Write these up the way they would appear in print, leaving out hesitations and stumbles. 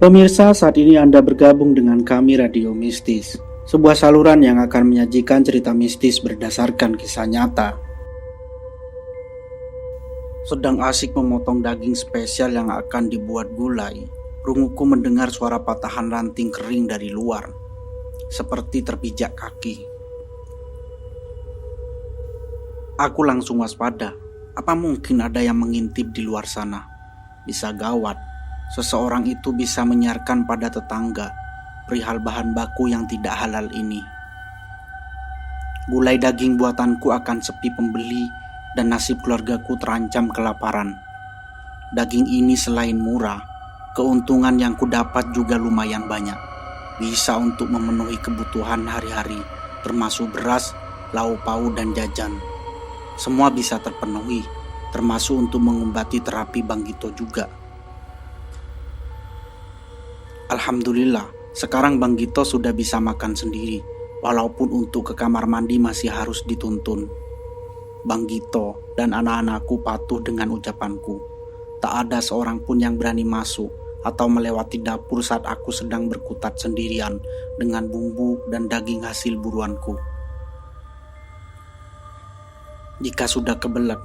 Pemirsa, saat ini Anda bergabung dengan kami Radio Mistis, sebuah saluran yang akan menyajikan cerita mistis berdasarkan kisah nyata. Sedang asik memotong daging spesial yang akan dibuat gulai, runguku mendengar suara patahan ranting kering dari luar, seperti terpijak kaki. Aku langsung waspada, apa mungkin ada yang mengintip di luar sana? Bisa gawat. Seseorang itu bisa menyiarkan pada tetangga perihal bahan baku yang tidak halal ini. Gulai daging buatanku akan sepi pembeli dan nasib keluargaku terancam kelaparan. Daging ini selain murah, keuntungan yang kudapat juga lumayan banyak. Bisa untuk memenuhi kebutuhan hari-hari, termasuk beras, lauk pauk dan jajan. Semua bisa terpenuhi, termasuk untuk mengobati terapi Bang Gito juga. Alhamdulillah, sekarang Bang Gito sudah bisa makan sendiri, walaupun untuk ke kamar mandi masih harus dituntun. Bang Gito dan anak-anakku patuh dengan ucapanku. Tak ada seorang pun yang berani masuk atau melewati dapur saat aku sedang berkutat sendirian dengan bumbu dan daging hasil buruanku. Jika sudah kebelet,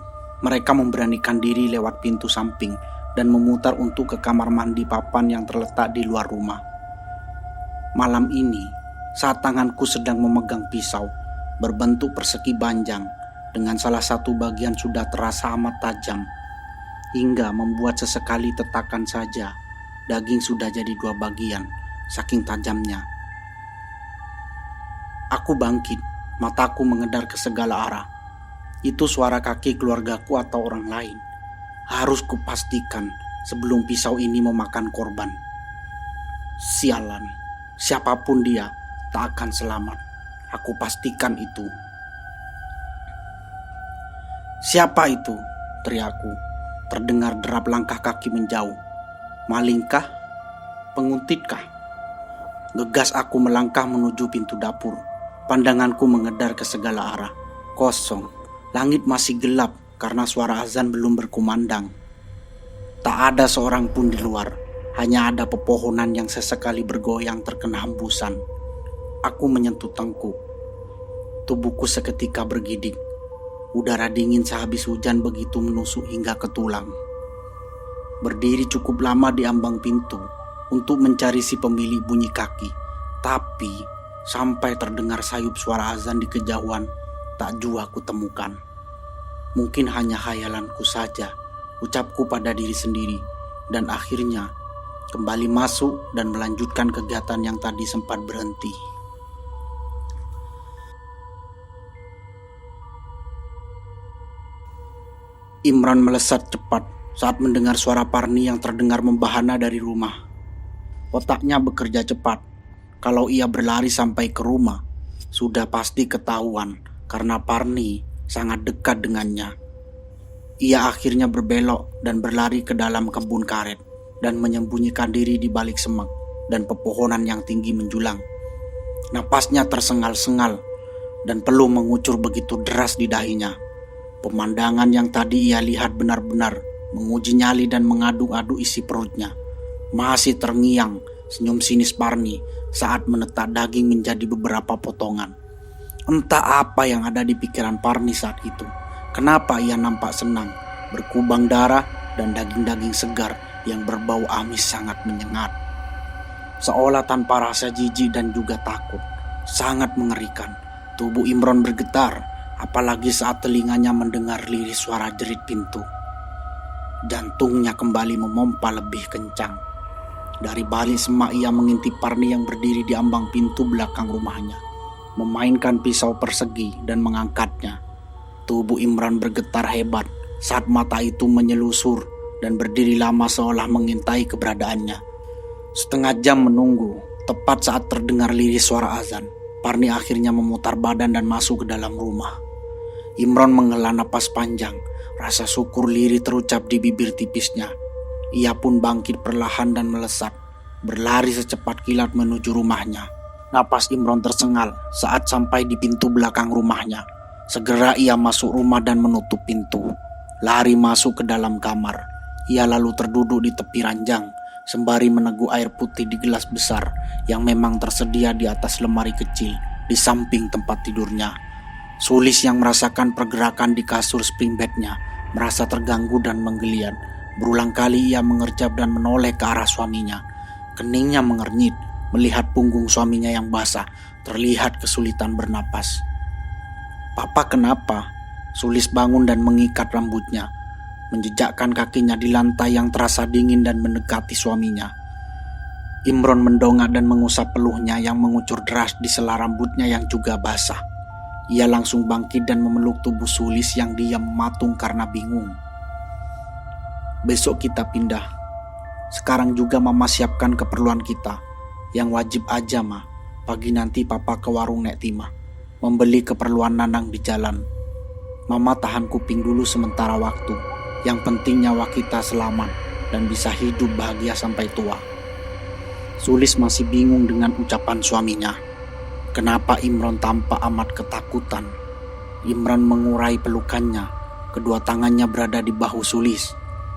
mereka memberanikan diri lewat pintu samping dan memutar untuk ke kamar mandi papan yang terletak di luar rumah. Malam ini, saat tanganku sedang memegang pisau berbentuk persegi panjang dengan salah satu bagian sudah terasa amat tajam, hingga membuat sesekali tetakan saja daging sudah jadi dua bagian, saking tajamnya. Aku bangkit, mataku mengedar ke segala arah. Itu suara kaki keluargaku atau orang lain. Harus kupastikan sebelum pisau ini memakan korban. Sialan, siapapun dia tak akan selamat. Aku pastikan itu. Siapa itu? Teriakku. Terdengar derap langkah kaki menjauh. Malingkah? Penguntitkah? Gegas aku melangkah menuju pintu dapur. Pandanganku mengedar ke segala arah. Kosong. Langit masih gelap karena suara azan belum berkumandang. Tak ada seorang pun di luar, hanya ada pepohonan yang sesekali bergoyang terkena hembusan. Aku menyentuh tengkuk. Tubuhku seketika bergidik. Udara dingin sehabis hujan begitu menusuk hingga ke tulang. Berdiri cukup lama di ambang pintu untuk mencari si pemilik bunyi kaki. Tapi sampai terdengar sayup suara azan di kejauhan, tak jua aku temukan. Mungkin hanya khayalanku saja, ucapku pada diri sendiri, dan akhirnya kembali masuk dan melanjutkan kegiatan yang tadi sempat berhenti. Imran melesat cepat saat mendengar suara Parni yang terdengar membahana dari rumah. Otaknya bekerja cepat. Kalau ia berlari sampai ke rumah, sudah pasti ketahuan karena Parni sangat dekat dengannya. Ia akhirnya berbelok dan berlari ke dalam kebun karet dan menyembunyikan diri di balik semak dan pepohonan yang tinggi menjulang. Napasnya tersengal-sengal dan peluh mengucur begitu deras di dahinya. Pemandangan yang tadi ia lihat benar-benar menguji nyali dan mengaduk-aduk isi perutnya. Masih terngiang senyum sinis Parni saat menetak daging menjadi beberapa potongan. Entah apa yang ada di pikiran Parni saat itu. Kenapa ia nampak senang, berkubang darah dan daging-daging segar yang berbau amis sangat menyengat. Seolah tanpa rasa jijik dan juga takut. Sangat mengerikan. Tubuh Imran bergetar, apalagi saat telinganya mendengar lirik suara jerit pintu. Jantungnya kembali memompa lebih kencang. Dari balik semak ia mengintip Parni yang berdiri di ambang pintu belakang rumahnya, memainkan pisau persegi dan mengangkatnya. Tubuh Imran bergetar hebat saat mata itu menyelusur dan berdiri lama seolah mengintai keberadaannya. Setengah jam menunggu, tepat saat terdengar lirik suara azan, Parni akhirnya memutar badan dan masuk ke dalam rumah. Imran menghela napas panjang, rasa syukur lirih terucap di bibir tipisnya. Ia pun bangkit perlahan dan melesat, berlari secepat kilat menuju rumahnya. Napas Imran tersengal saat sampai di pintu belakang rumahnya. Segera ia masuk rumah dan menutup pintu. Lari masuk ke dalam kamar. Ia lalu terduduk di tepi ranjang sembari meneguk air putih di gelas besar yang memang tersedia di atas lemari kecil di samping tempat tidurnya. Sulis yang merasakan pergerakan di kasur spring bednya merasa terganggu dan menggeliat. Berulang kali ia mengerjap dan menoleh ke arah suaminya. Keningnya mengernyit melihat punggung suaminya yang basah, terlihat kesulitan bernapas. "Papa kenapa?" Sulis bangun dan mengikat rambutnya, menjejakkan kakinya di lantai yang terasa dingin dan mendekati suaminya. Imron mendongak dan mengusap peluhnya yang mengucur deras di sela rambutnya yang juga basah. Ia langsung bangkit dan memeluk tubuh Sulis yang diam mematung karena bingung. "Besok kita pindah. Sekarang juga Mama siapkan keperluan kita. Yang wajib aja, Ma. Pagi nanti Papa ke warung Nek Tima, membeli keperluan Nanang di jalan. Mama tahan kuping dulu sementara waktu. Yang penting nyawa kita selamat dan bisa hidup bahagia sampai tua." Sulis masih bingung dengan ucapan suaminya. Kenapa Imron tampak amat ketakutan? Imron mengurai pelukannya. Kedua tangannya berada di bahu Sulis.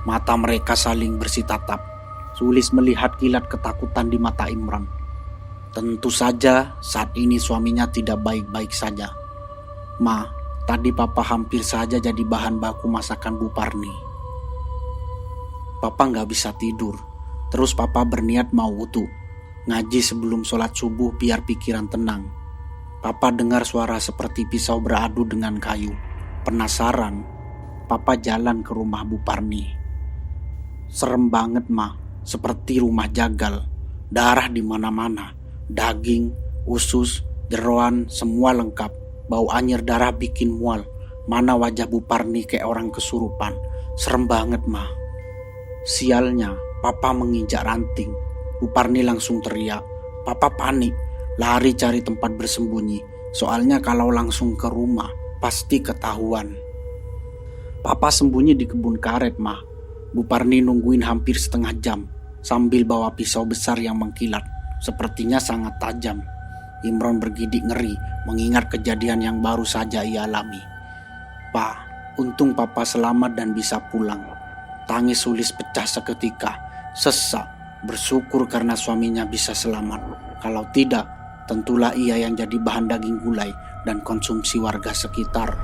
Mata mereka saling bersitatap. Sulis melihat kilat ketakutan di mata Imron. Tentu saja saat ini suaminya tidak baik-baik saja. "Ma, tadi Papa hampir saja jadi bahan baku masakan Bu Parni. Papa gak bisa tidur. Terus Papa berniat mau wudu, ngaji sebelum sholat subuh biar pikiran tenang. Papa dengar suara seperti pisau beradu dengan kayu. Penasaran, Papa jalan ke rumah Bu Parni. Serem banget, Ma, seperti rumah jagal. Darah di mana-mana, daging, usus, jeroan, semua lengkap. Bau anyir darah bikin mual. Mana wajah Bu Parni kayak orang kesurupan. Serem banget, Ma." Sialnya, Papa menginjak ranting. Bu Parni langsung teriak. Papa panik, lari cari tempat bersembunyi. Soalnya kalau langsung ke rumah, pasti ketahuan. Papa sembunyi di kebun karet, Ma. Bu Parni nungguin hampir setengah jam, sambil bawa pisau besar yang mengkilat. Sepertinya sangat tajam. Imron bergidik ngeri mengingat kejadian yang baru saja ia alami. "Pa, untung Papa selamat dan bisa pulang." Tangis Sulis pecah seketika. Sesak, bersyukur karena suaminya bisa selamat. Kalau tidak, tentulah ia yang jadi bahan daging gulai dan konsumsi warga sekitar.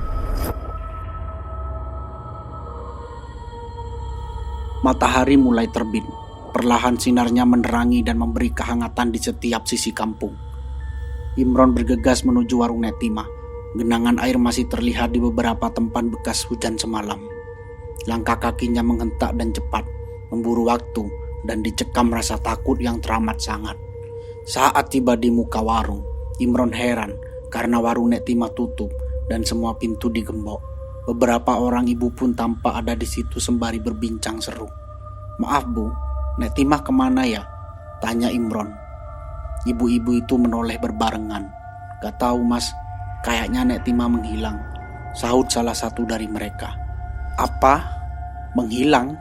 Matahari mulai terbit. Perlahan sinarnya menerangi dan memberi kehangatan di setiap sisi kampung. Imron bergegas menuju warung Nek Tima. Genangan air masih terlihat di beberapa tempat bekas hujan semalam. Langkah kakinya menghentak dan cepat, memburu waktu dan dicekam rasa takut yang teramat sangat. Saat tiba di muka warung, Imron heran karena warung Nek Tima tutup dan semua pintu digembok. Beberapa orang ibu pun tampak ada di situ sembari berbincang seru. "Maaf Bu, Nek Tima kemana ya?" tanya Imron. Ibu-ibu itu menoleh berbarengan. "Gak tahu Mas, kayaknya Nek Tima menghilang," sahut salah satu dari mereka. "Apa? Menghilang?"